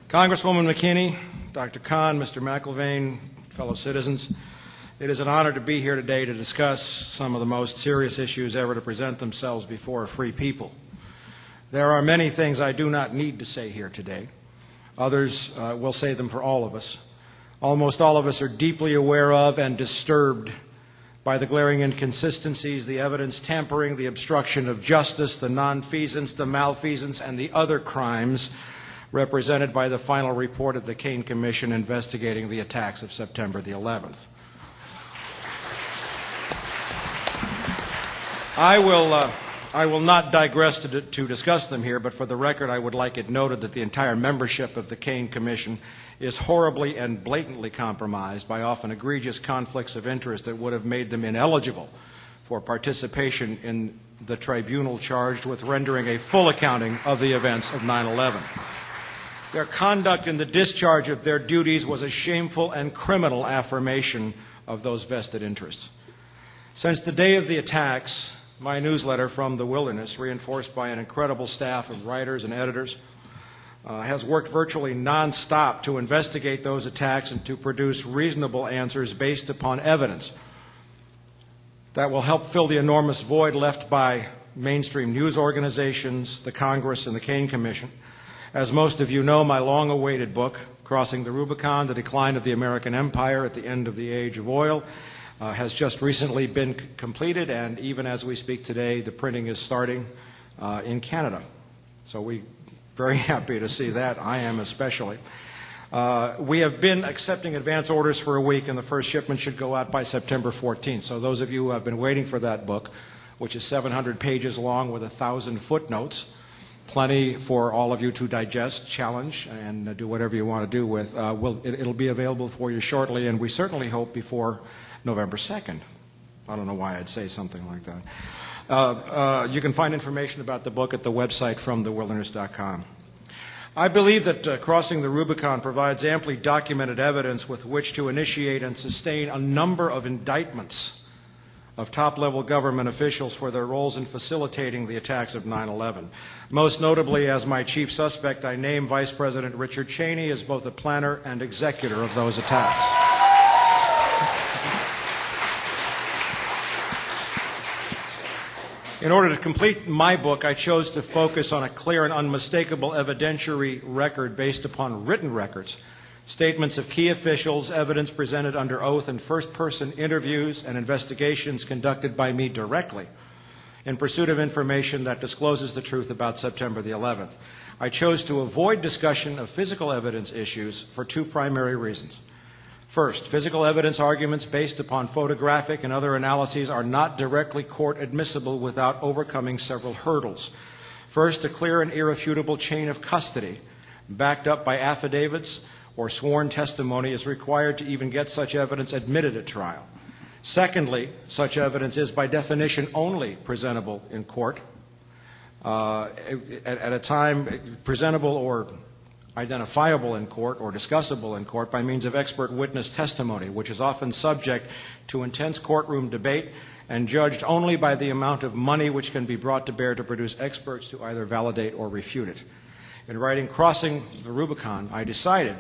Congresswoman McKinney, Dr. Khan, Mr. McIlvaine, fellow citizens, it is an honor to be here today to discuss some of the most serious issues ever to present themselves before a free people. There are many things I do not need to say here today. Others will say them for all of us. Almost all of us are deeply aware of and disturbed by the glaring inconsistencies, the evidence tampering, the obstruction of justice, the nonfeasance, the malfeasance, and the other crimes represented by the final report of the Kane Commission investigating the attacks of September the 11th. I will not digress to discuss them here, but for the record, I would like it noted that the entire membership of the Kane Commission is horribly and blatantly compromised by often egregious conflicts of interest that would have made them ineligible for participation in the tribunal charged with rendering a full accounting of the events of 9/11. Their conduct in the discharge of their duties was a shameful and criminal affirmation of those vested interests. Since the day of the attacks, my newsletter from the wilderness, reinforced by an incredible staff of writers and editors, has worked virtually nonstop to investigate those attacks and to produce reasonable answers based upon evidence that will help fill the enormous void left by mainstream news organizations, the Congress, and the Kane Commission. As most of you know, my long-awaited book, Crossing the Rubicon, The Decline of the American Empire at the End of the Age of Oil, has just recently been completed, and even as we speak today, the printing is starting in Canada. So we're very happy to see that. I am especially. We have been accepting advance orders for a week, and the first shipment should go out by September 14th. So those of you who have been waiting for that book, which is 700 pages long with 1,000 footnotes, plenty for all of you to digest, challenge, and do whatever you want to do with, it'll be available for you shortly, and we certainly hope before November 2nd. I don't know why I'd say something like that. You can find information about the book at the website fromthewilderness.com. I believe that Crossing the Rubicon provides amply documented evidence with which to initiate and sustain a number of indictments of top-level government officials for their roles in facilitating the attacks of 9/11. Most notably, as my chief suspect, I name Vice President Richard Cheney as both a planner and executor of those attacks. In order to complete my book, I chose to focus on a clear and unmistakable evidentiary record based upon written records, statements of key officials, evidence presented under oath, and first-person interviews and investigations conducted by me directly in pursuit of information that discloses the truth about September the 11th. I chose to avoid discussion of physical evidence issues for two primary reasons. First, physical evidence arguments based upon photographic and other analyses are not directly court admissible without overcoming several hurdles. First, a clear and irrefutable chain of custody, backed up by affidavits or sworn testimony, is required to even get such evidence admitted at trial. Secondly, such evidence is by definition only presentable in court at a time presentable or identifiable in court or discussable in court by means of expert witness testimony, which is often subject to intense courtroom debate and judged only by the amount of money which can be brought to bear to produce experts to either validate or refute it. In writing Crossing the Rubicon, I decided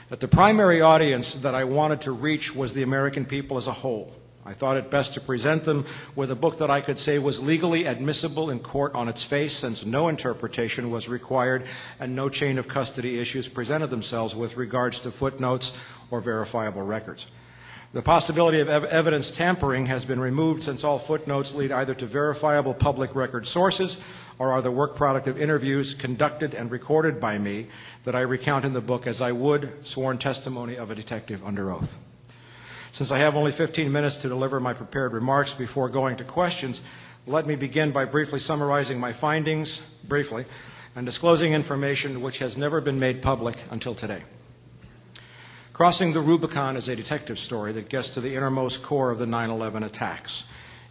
that the primary audience that I wanted to reach was the American people as a whole. I thought it best to present them with a book that I could say was legally admissible in court on its face, since no interpretation was required and no chain of custody issues presented themselves with regards to footnotes or verifiable records. The possibility of evidence tampering has been removed, since all footnotes lead either to verifiable public record sources or are the work product of interviews conducted and recorded by me that I recount in the book as I would sworn testimony of a detective under oath. Since I have only 15 minutes to deliver my prepared remarks before going to questions, let me begin by briefly summarizing my findings, briefly, and disclosing information which has never been made public until today. Crossing the Rubicon is a detective story that gets to the innermost core of the 9/11 attacks.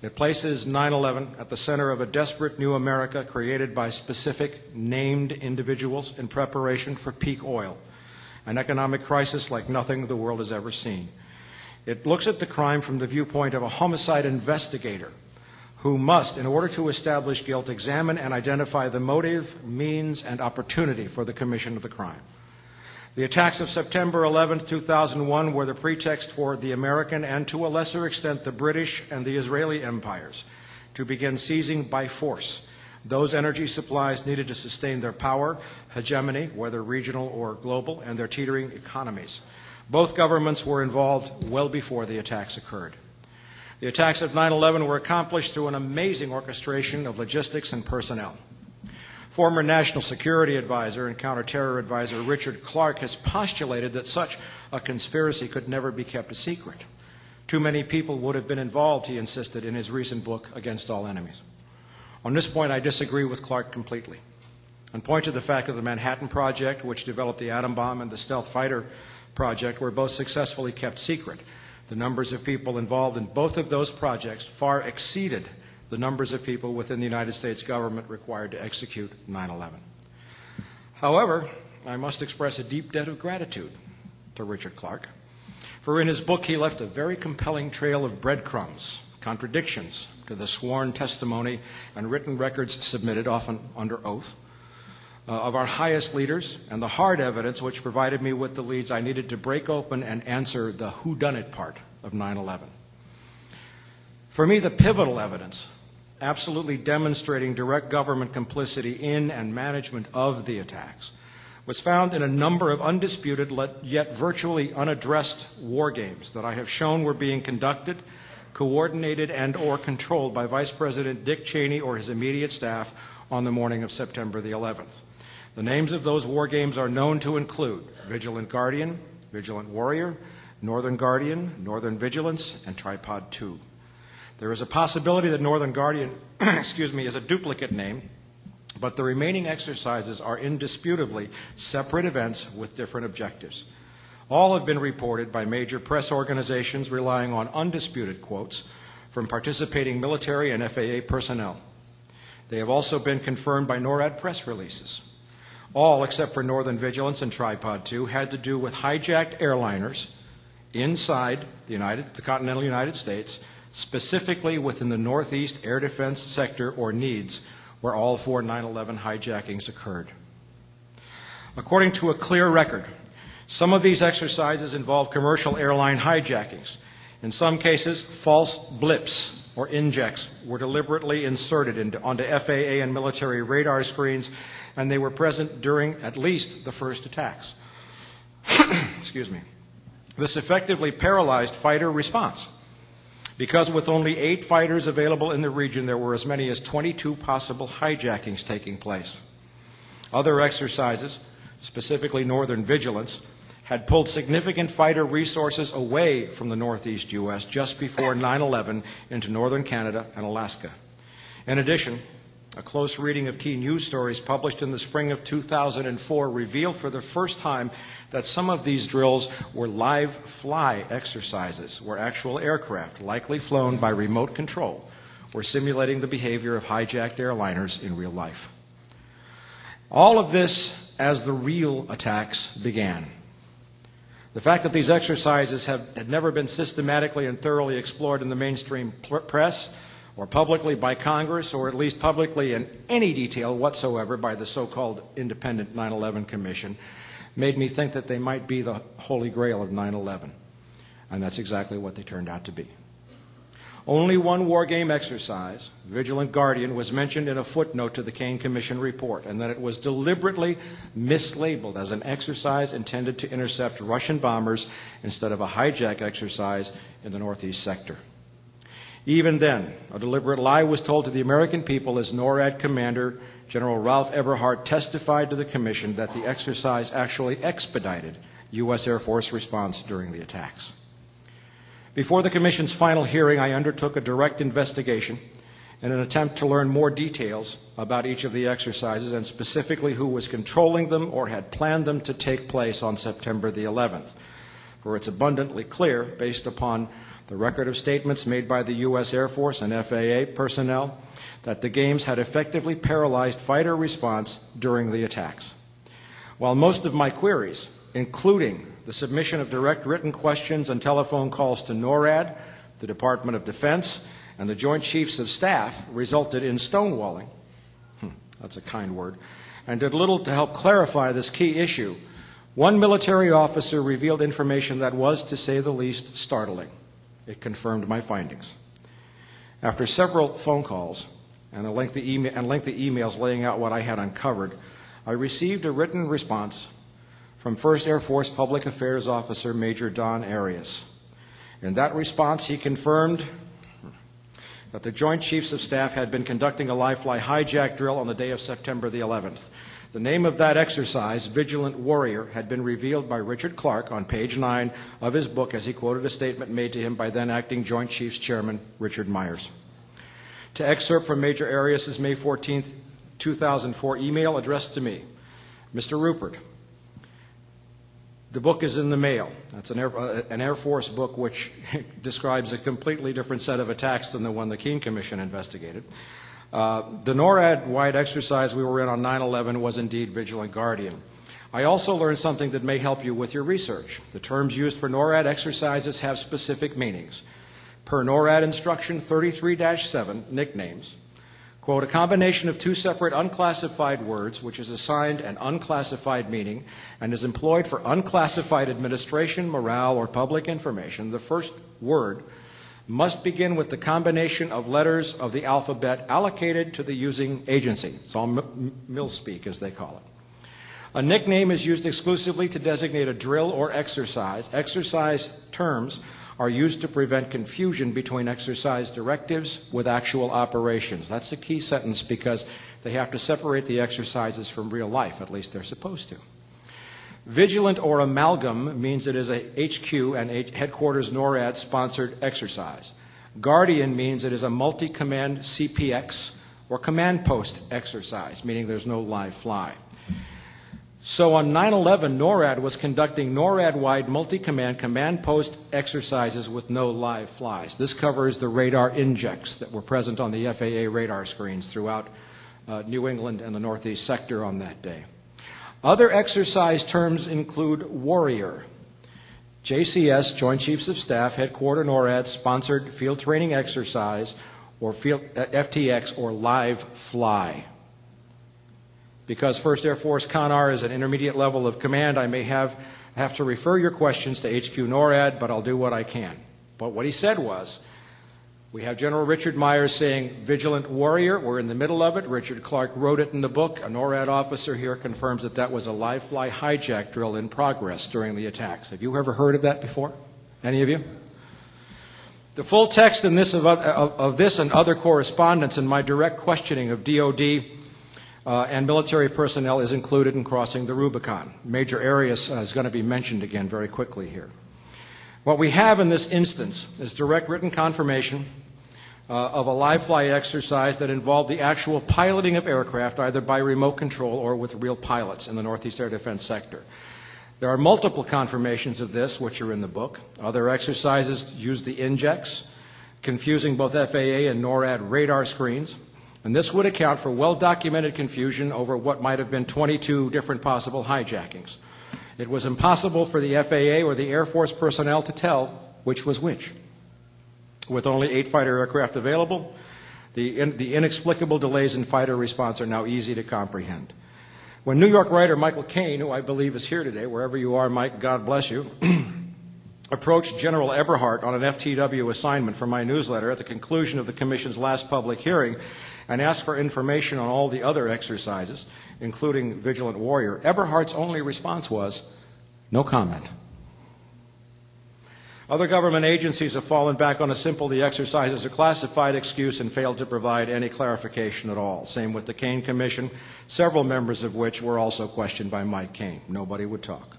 It places 9/11 at the center of a desperate new America created by specific named individuals in preparation for peak oil, an economic crisis like nothing the world has ever seen. It looks at the crime from the viewpoint of a homicide investigator who must, in order to establish guilt, examine and identify the motive, means, and opportunity for the commission of the crime. The attacks of September 11, 2001 were the pretext for the American and, to a lesser extent, the British and the Israeli empires to begin seizing by force those energy supplies needed to sustain their power, hegemony, whether regional or global, and their teetering economies. Both governments were involved well before the attacks occurred. The attacks of 9/11 were accomplished through an amazing orchestration of logistics and personnel. Former National Security Advisor and Counterterror Advisor Richard Clarke has postulated that such a conspiracy could never be kept a secret. Too many people would have been involved, he insisted in his recent book, Against All Enemies. On this point, I disagree with Clarke completely, and point to the fact that the Manhattan Project, which developed the atom bomb, and the stealth fighter project were both successfully kept secret. The numbers of people involved in both of those projects far exceeded the numbers of people within the United States government required to execute 9/11. However, I must express a deep debt of gratitude to Richard Clarke, for in his book he left a very compelling trail of breadcrumbs, contradictions to the sworn testimony and written records submitted, often under oath, of our highest leaders, and the hard evidence which provided me with the leads I needed to break open and answer the whodunit part of 9/11. For me, the pivotal evidence, absolutely demonstrating direct government complicity in and management of the attacks, was found in a number of undisputed yet virtually unaddressed war games that I have shown were being conducted, coordinated, and or controlled by Vice President Dick Cheney or his immediate staff on the morning of September the 11th. The names of those war games are known to include Vigilant Guardian, Vigilant Warrior, Northern Guardian, Northern Vigilance, and Tripod 2. There is a possibility that Northern Guardian is a duplicate name, but the remaining exercises are indisputably separate events with different objectives. All have been reported by major press organizations relying on undisputed quotes from participating military and FAA personnel. They have also been confirmed by NORAD press releases. All, except for Northern Vigilance and Tripod 2, had to do with hijacked airliners inside the continental United States, specifically within the Northeast Air Defense Sector or NEADS, where all 4 9/11 hijackings occurred. According to a clear record, some of these exercises involve commercial airline hijackings. In some cases, false blips or injects were deliberately inserted onto FAA and military radar screens, and they were present during at least the first attacks. Excuse me. This effectively paralyzed fighter response, because with only 8 fighters available in the region, there were as many as 22 possible hijackings taking place. Other exercises, specifically Northern Vigilance, had pulled significant fighter resources away from the Northeast U.S. just before 9/11 into northern Canada and Alaska. In addition, a close reading of key news stories published in the spring of 2004 revealed for the first time that some of these drills were live fly exercises, where actual aircraft, likely flown by remote control, were simulating the behavior of hijacked airliners in real life. All of this as the real attacks began. The fact that these exercises had never been systematically and thoroughly explored in the mainstream press, or publicly by Congress, or at least publicly in any detail whatsoever by the so-called independent 9/11 Commission, made me think that they might be the holy grail of 9/11. And that's exactly what they turned out to be. Only one war game exercise, Vigilant Guardian, was mentioned in a footnote to the Kane Commission report, and that it was deliberately mislabeled as an exercise intended to intercept Russian bombers instead of a hijack exercise in the Northeast sector. Even then, a deliberate lie was told to the American people as NORAD Commander General Ralph Eberhart testified to the Commission that the exercise actually expedited U.S. Air Force response during the attacks. Before the Commission's final hearing, I undertook a direct investigation in an attempt to learn more details about each of the exercises, and specifically who was controlling them or had planned them to take place on September the 11th. For it's abundantly clear, based upon the record of statements made by the U.S. Air Force and FAA personnel, that the games had effectively paralyzed fighter response during the attacks. While most of my queries, including the submission of direct written questions and telephone calls to NORAD, the Department of Defense, and the Joint Chiefs of Staff, resulted in stonewalling, that's a kind word, and did little to help clarify this key issue, One military officer revealed information that was, to say the least, startling. It confirmed my findings. After several phone calls and lengthy emails laying out what I had uncovered, I received a written response from 1st Air Force Public Affairs Officer Major Don Arias. In that response, he confirmed that the Joint Chiefs of Staff had been conducting a live-fly hijack drill on the day of September the 11th. The name of that exercise, Vigilant Warrior, had been revealed by Richard Clark on page 9 of his book as he quoted a statement made to him by then acting Joint Chiefs Chairman Richard Myers. To excerpt from Major Arias' May 14, 2004 email addressed to me, Mr. Ruppert, the book is in the mail. That's an Air Force book which describes a completely different set of attacks than the one the Keene Commission investigated. The NORAD-wide exercise we were in on 9/11 was indeed Vigilant Guardian. I also learned something that may help you with your research. The terms used for NORAD exercises have specific meanings. Per NORAD Instruction 33-7, nicknames, quote, a combination of two separate unclassified words, which is assigned an unclassified meaning and is employed for unclassified administration, morale, or public information. The first word must begin with the combination of letters of the alphabet allocated to the using agency. It's all mill speak, as they call it. A nickname is used exclusively to designate a drill or exercise. Exercise terms are used to prevent confusion between exercise directives with actual operations. That's the key sentence because they have to separate the exercises from real life, at least they're supposed to. Vigilant or amalgam means it is a HQ and headquarters NORAD sponsored exercise. Guardian means it is a multi-command CPX or command post exercise, meaning there's no live fly. So on 9/11, NORAD was conducting NORAD-wide multi-command command post exercises with no live flies. This covers the radar injects that were present on the FAA radar screens throughout New England and the Northeast sector on that day. Other exercise terms include Warrior, JCS, Joint Chiefs of Staff, Headquarter NORAD, sponsored field training exercise, or FTX, or live fly. Because 1st Air Force CONAR is an intermediate level of command, I may have to refer your questions to HQ NORAD, but I'll do what I can. But what he said was, we have General Richard Myers saying, Vigilant Warrior, we're in the middle of it. Richard Clark wrote it in the book. A NORAD officer here confirms that that was a live fly hijack drill in progress during the attacks. Have you ever heard of that before? Any of you? The full text in this of this and other correspondence and my direct questioning of DOD and military personnel is included in Crossing the Rubicon. Major Arias is going to be mentioned again very quickly here. What we have in this instance is direct written confirmation of a live fly exercise that involved the actual piloting of aircraft either by remote control or with real pilots in the Northeast Air Defense Sector. There are multiple confirmations of this, which are in the book. Other exercises use the injects, confusing both FAA and NORAD radar screens. And this would account for well-documented confusion over what might have been 22 different possible hijackings. It was impossible for the FAA or the Air Force personnel to tell which was which. With only 8 fighter aircraft available, the inexplicable delays in fighter response are now easy to comprehend. When New York writer Michael Caine, who I believe is here today, wherever you are, Mike, God bless you, approached General Eberhardt on an FTW assignment for my newsletter at the conclusion of the Commission's last public hearing and asked for information on all the other exercises, including Vigilant Warrior, Eberhardt's only response was, no comment. Other government agencies have fallen back on a simple the exercises are classified excuse and failed to provide any clarification at all. Same with the Caine Commission, several members of which were also questioned by Mike Caine. Nobody would talk.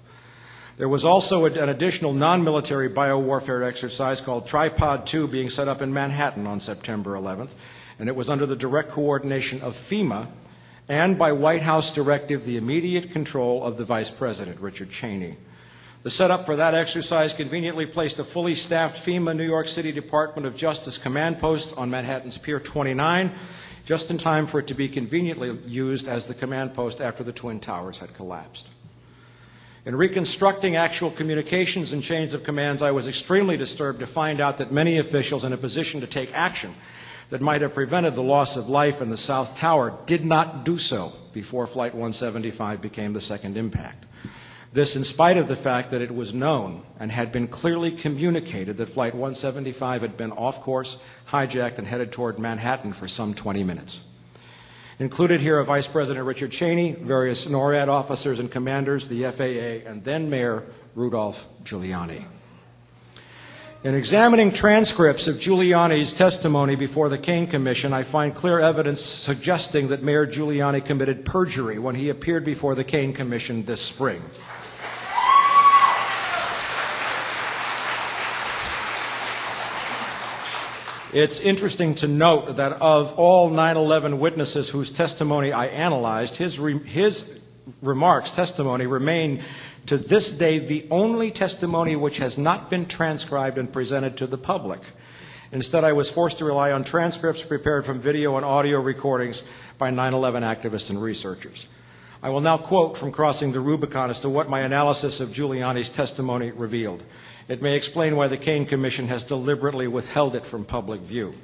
There was also an additional non-military biowarfare exercise called Tripod 2 being set up in Manhattan on September 11th, and it was under the direct coordination of FEMA and by White House directive the immediate control of the Vice President, Richard Cheney. The setup for that exercise conveniently placed a fully staffed FEMA New York City Department of Justice command post on Manhattan's Pier 29, just in time for it to be conveniently used as the command post after the Twin Towers had collapsed. In reconstructing actual communications and chains of commands, I was extremely disturbed to find out that many officials in a position to take action that might have prevented the loss of life in the South Tower did not do so before Flight 175 became the second impact. This in spite of the fact that it was known and had been clearly communicated that Flight 175 had been off course, hijacked, and headed toward Manhattan for some 20 minutes. Included here are Vice President Richard Cheney, various NORAD officers and commanders, the FAA, and then Mayor Rudolph Giuliani. In examining transcripts of Giuliani's testimony before the Kane Commission, I find clear evidence suggesting that Mayor Giuliani committed perjury when he appeared before the Kane Commission this spring. It's interesting to note that of all 9/11 witnesses whose testimony I analyzed, his testimony remain to this day the only testimony which has not been transcribed and presented to the public. Instead, I was forced to rely on transcripts prepared from video and audio recordings by 9/11 activists and researchers. I will now quote from Crossing the Rubicon as to what my analysis of Giuliani's testimony revealed. It may explain why the Kane Commission has deliberately withheld it from public view.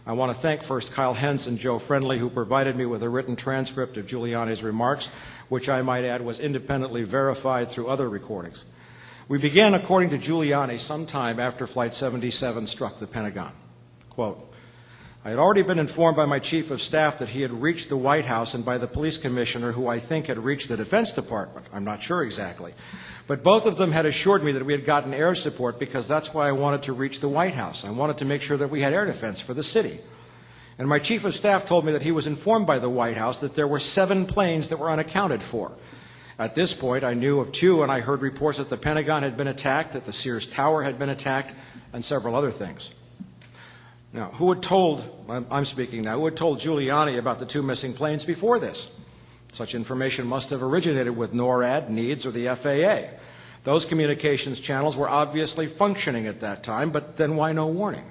I want to thank first Kyle Hentz and Joe Friendly, who provided me with a written transcript of Giuliani's remarks, which I might add was independently verified through other recordings. We began, according to Giuliani, sometime after Flight 77 struck the Pentagon. Quote, I had already been informed by my chief of staff that he had reached the White House and by the police commissioner, who I think had reached the Defense Department. I'm not sure exactly. But both of them had assured me that we had gotten air support because that's why I wanted to reach the White House. I wanted to make sure that we had air defense for the city. And my chief of staff told me that he was informed by the White House that there were 7 planes that were unaccounted for. At this point, I knew of 2, and I heard reports that the Pentagon had been attacked, that the Sears Tower had been attacked, and several other things. Now, who had told, I'm speaking now, who had told Giuliani about the 2 missing planes before this? Such information must have originated with NORAD, NEADS, or the FAA. Those communications channels were obviously functioning at that time, but then why no warning?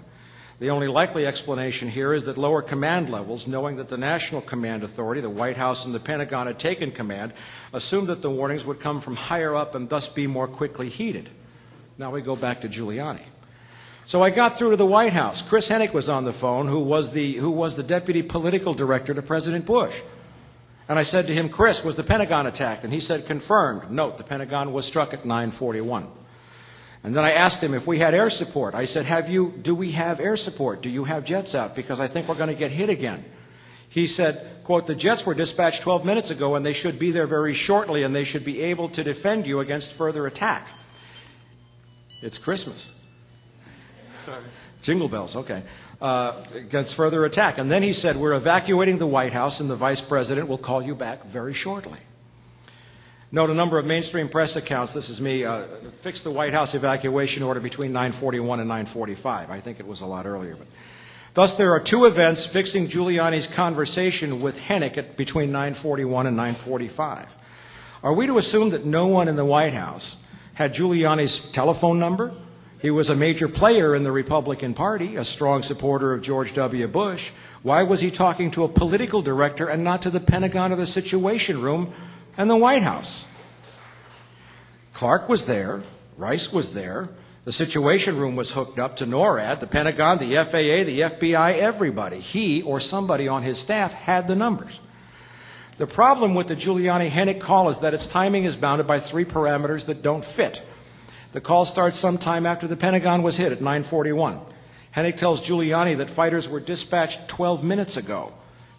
The only likely explanation here is that lower command levels, knowing that the National Command Authority, the White House, and the Pentagon had taken command, assumed that the warnings would come from higher up and thus be more quickly heeded. Now we go back to Giuliani. So I got through to the White House. Chris Hennick was on the phone, who was the deputy political director to President Bush. And I said to him, Chris, was the Pentagon attacked? And he said, confirmed. Note, the Pentagon was struck at 9:41. And then I asked him if we had air support. I said, do we have air support? Do you have jets out? Because I think we're going to get hit again. He said, quote, the jets were dispatched 12 minutes ago and they should be there very shortly and they should be able to defend you against further attack. It's Christmas. Sorry. Jingle bells, okay. Against further attack. And then he said, we're evacuating the White House and the Vice President will call you back very shortly. Note a number of mainstream press accounts, this is me, fixed the White House evacuation order between 9:41 and 9:45. I think it was a lot earlier. But thus there are 2 events fixing Giuliani's conversation with Hennick between 9:41 and 9:45. Are we to assume that no one in the White House had Giuliani's telephone number? He was a major player in the Republican Party, a strong supporter of George W. Bush. Why was he talking to a political director and not to the Pentagon or the Situation Room and the White House? Clark was there. Rice was there. The Situation Room was hooked up to NORAD, the Pentagon, the FAA, the FBI, everybody. He or somebody on his staff had the numbers. The problem with the Giuliani-Hennick call is that its timing is bounded by 3 parameters that don't fit. The call starts sometime after the Pentagon was hit at 9:41. Hennick tells Giuliani that fighters were dispatched 12 minutes ago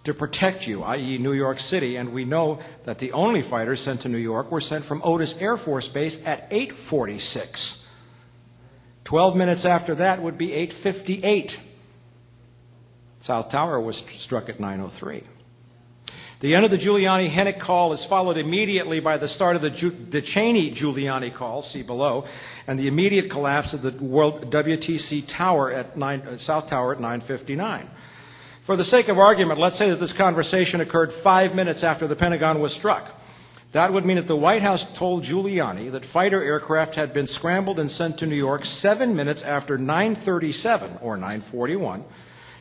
to protect you, i.e. New York City, and we know that the only fighters sent to New York were sent from Otis Air Force Base at 8:46. 12 minutes after that would be 8:58. South Tower was struck at 9:03. The end of the Giuliani-Hennick call is followed immediately by the start of the Cheney-Giuliani call, see below, and the immediate collapse of the World WTC Tower at South Tower at 9:59. For the sake of argument, let's say that this conversation occurred 5 minutes after the Pentagon was struck. That would mean that the White House told Giuliani that fighter aircraft had been scrambled and sent to New York 7 minutes after 9:37 or 9:41,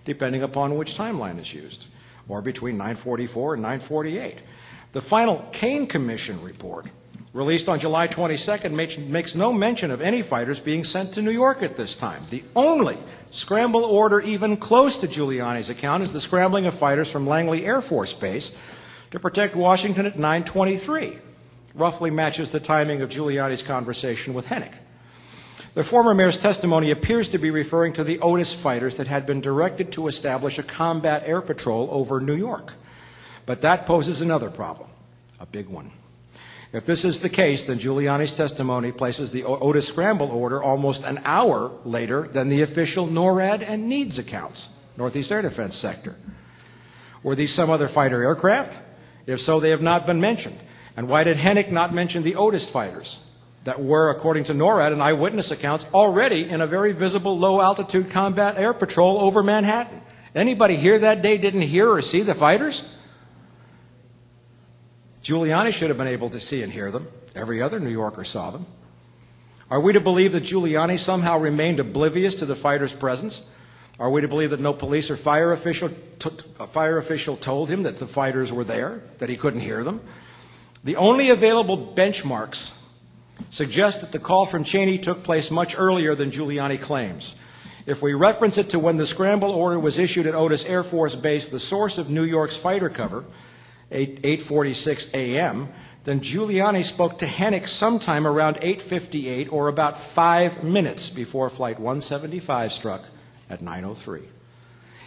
depending upon which timeline is used, or between 9:44 and 9:48. The final Kane Commission report, released on July 22nd, makes no mention of any fighters being sent to New York at this time. The only scramble order even close to Giuliani's account is the scrambling of fighters from Langley Air Force Base to protect Washington at 9:23. roughly matches the timing of Giuliani's conversation with Hennick. The former mayor's testimony appears to be referring to the Otis fighters that had been directed to establish a combat air patrol over New York. But that poses another problem, a big one. If this is the case, then Giuliani's testimony places the Otis scramble order almost an hour later than the official NORAD and NEADS accounts, Northeast Air Defense Sector. Were these some other fighter aircraft? If so, they have not been mentioned. And why did Hennick not mention the Otis fighters that were, according to NORAD and eyewitness accounts, already in a very visible low-altitude combat air patrol over Manhattan? Anybody here that day didn't hear or see the fighters? Giuliani should have been able to see and hear them. Every other New Yorker saw them. Are we to believe that Giuliani somehow remained oblivious to the fighters' presence? Are we to believe that no police or fire official told him that the fighters were there, that he couldn't hear them? The only available benchmarks suggest that the call from Cheney took place much earlier than Giuliani claims. If we reference it to when the scramble order was issued at Otis Air Force Base, the source of New York's fighter cover, 8:46 a.m., then Giuliani spoke to Hennick sometime around 8:58 or about 5 minutes before Flight 175 struck at 9:03.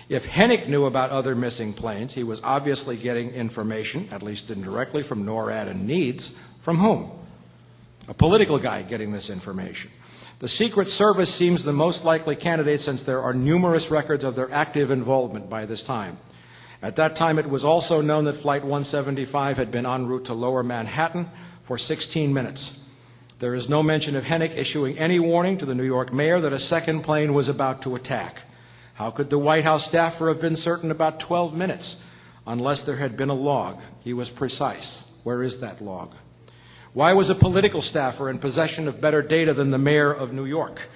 If Hennick knew about other missing planes, he was obviously getting information, at least indirectly, from NORAD and NEADS. From whom? A political guy getting this information. The Secret Service seems the most likely candidate since there are numerous records of their active involvement by this time. At that time, it was also known that Flight 175 had been en route to Lower Manhattan for 16 minutes. There is no mention of Hennick issuing any warning to the New York mayor that a second plane was about to attack. How could the White House staffer have been certain about 12 minutes unless there had been a log? He was precise. Where is that log? Why was a political staffer in possession of better data than the mayor of New York?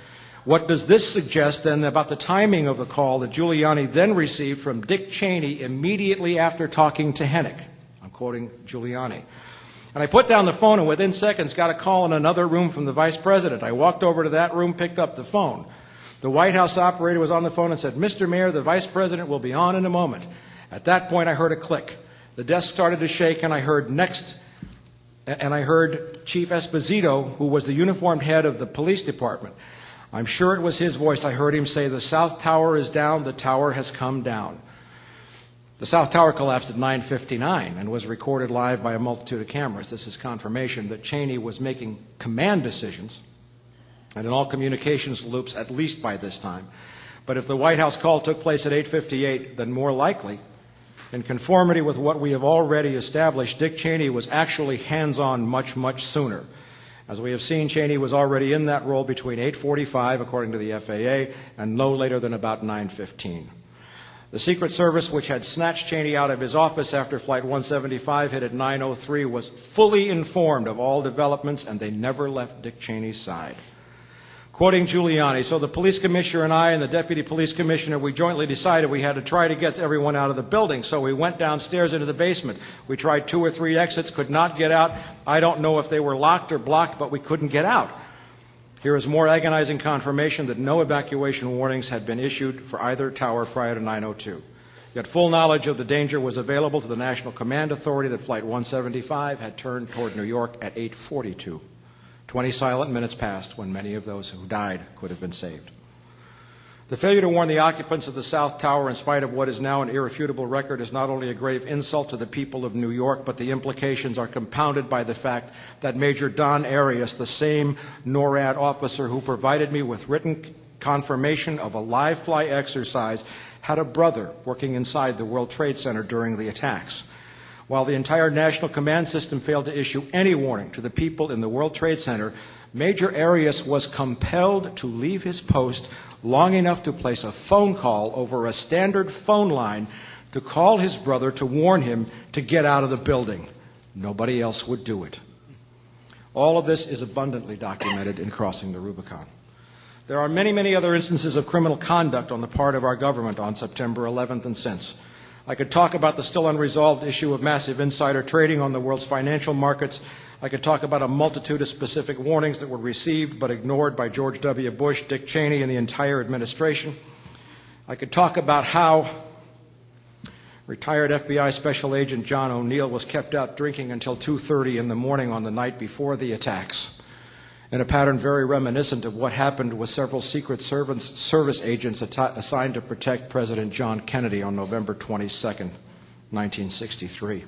What does this suggest then about the timing of the call that Giuliani then received from Dick Cheney immediately after talking to Hennick? I'm quoting Giuliani. And I put down the phone and within seconds got a call in another room from the vice president. I walked over to that room, picked up the phone. The White House operator was on the phone and said, "Mr. Mayor, the vice president will be on in a moment." At that point, I heard a click. The desk started to shake and I heard Chief Esposito, who was the uniformed head of the police department. I'm sure it was his voice. I heard him say, "The South Tower is down. The tower has come down." The South Tower collapsed at 9:59 and was recorded live by a multitude of cameras. This is confirmation that Cheney was making command decisions and in all communications loops at least by this time. But if the White House call took place at 8:58, then more likely, in conformity with what we have already established, Dick Cheney was actually hands-on much, much sooner. As we have seen, Cheney was already in that role between 8:45, according to the FAA, and no later than about 9:15. The Secret Service, which had snatched Cheney out of his office after Flight 175 hit at 9:03, was fully informed of all developments, and they never left Dick Cheney's side. Quoting Giuliani, "So the police commissioner and I and the deputy police commissioner, we jointly decided we had to try to get everyone out of the building. So we went downstairs into the basement. We tried 2 or 3 exits, could not get out. I don't know if they were locked or blocked, but we couldn't get out." Here is more agonizing confirmation that no evacuation warnings had been issued for either tower prior to 9:02. Yet full knowledge of the danger was available to the National Command Authority that Flight 175 had turned toward New York at 8:42. 20 silent minutes passed when many of those who died could have been saved. The failure to warn the occupants of the South Tower, in spite of what is now an irrefutable record, is not only a grave insult to the people of New York, but the implications are compounded by the fact that Major Don Arias, the same NORAD officer who provided me with written confirmation of a live fly exercise, had a brother working inside the World Trade Center during the attacks. While the entire national command system failed to issue any warning to the people in the World Trade Center, Major Arias was compelled to leave his post long enough to place a phone call over a standard phone line to call his brother to warn him to get out of the building. Nobody else would do it. All of this is abundantly documented in Crossing the Rubicon. There are many, many other instances of criminal conduct on the part of our government on September 11th and since. I could talk about the still unresolved issue of massive insider trading on the world's financial markets. I could talk about a multitude of specific warnings that were received but ignored by George W. Bush, Dick Cheney, and the entire administration. I could talk about how Retired FBI Special Agent John O'Neill was kept out drinking until 2:30 in the morning on the night before the attacks, in a pattern very reminiscent of what happened with several Secret Service agents assigned to protect President John Kennedy on November 22, 1963.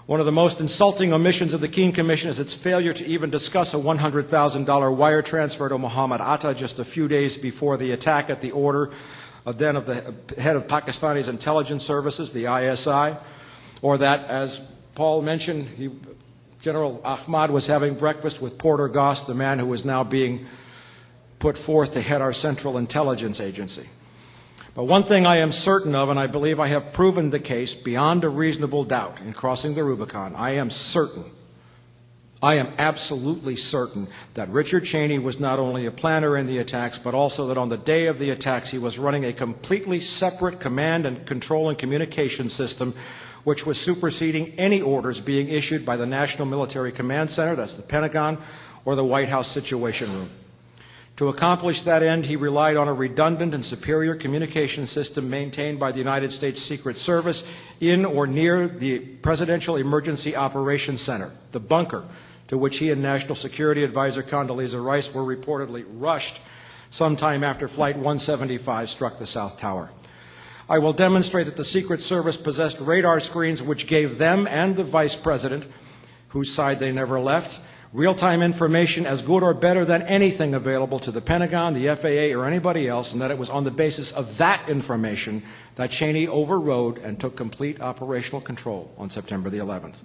One of the most insulting omissions of the Keene Commission is its failure to even discuss a $100,000 wire transfer to Mohammed Atta just a few days before the attack at the order of the head of Pakistani's intelligence services, the ISI, or that, as Paul mentioned, General Ahmad was having breakfast with Porter Goss, the man who was now being put forth to head our Central Intelligence Agency. But one thing I am certain of, and I believe I have proven the case beyond a reasonable doubt in crossing the Rubicon, I am absolutely certain that Richard Cheney was not only a planner in the attacks, but also that on the day of the attacks he was running a completely separate command and control and communication system which was superseding any orders being issued by the National Military Command Center, that's the Pentagon, or the White House Situation Room. To accomplish that end, he relied on a redundant and superior communication system maintained by the United States Secret Service in or near the Presidential Emergency Operations Center, the bunker to which he and National Security Advisor Condoleezza Rice were reportedly rushed sometime after Flight 175 struck the South Tower. I will demonstrate that the Secret Service possessed radar screens which gave them and the Vice President, whose side they never left, real-time information as good or better than anything available to the Pentagon, the FAA, or anybody else, and that it was on the basis of that information that Cheney overrode and took complete operational control on September the 11th.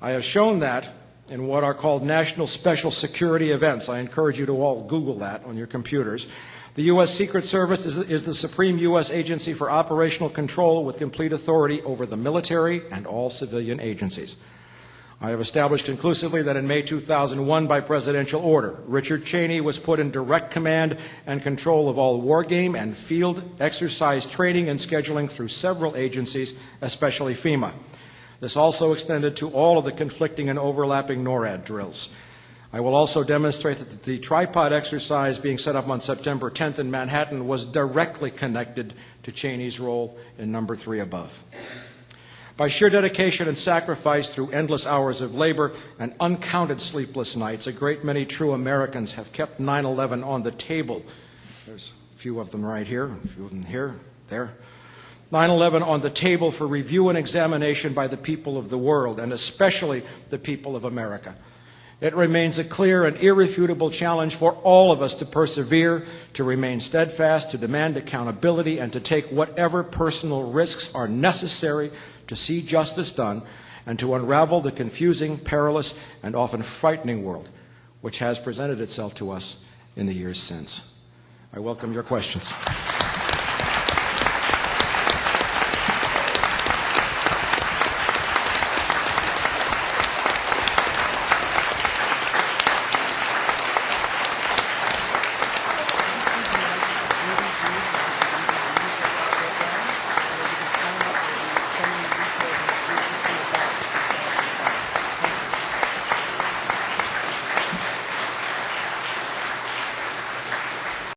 I have shown that in what are called National Special Security Events. I encourage you to all Google that on your computers. The U.S. Secret Service is the supreme U.S. agency for operational control with complete authority over the military and all civilian agencies. I have established conclusively that in May 2001, by presidential order, Richard Cheney was put in direct command and control of all wargame and field exercise training and scheduling through several agencies, especially FEMA. This also extended to all of the conflicting and overlapping NORAD drills. I will also demonstrate that the tripod exercise being set up on September 10th in Manhattan was directly connected to Cheney's role in number 3 above. By sheer dedication and sacrifice through endless hours of labor and uncounted sleepless nights, a great many true Americans have kept 9/11 on the table. There's a few of them right here, a few of them here, there. 9/11 on the table for review and examination by the people of the world, and especially the people of America. It remains a clear and irrefutable challenge for all of us to persevere, to remain steadfast, to demand accountability, and to take whatever personal risks are necessary to see justice done and to unravel the confusing, perilous, and often frightening world which has presented itself to us in the years since. I welcome your questions.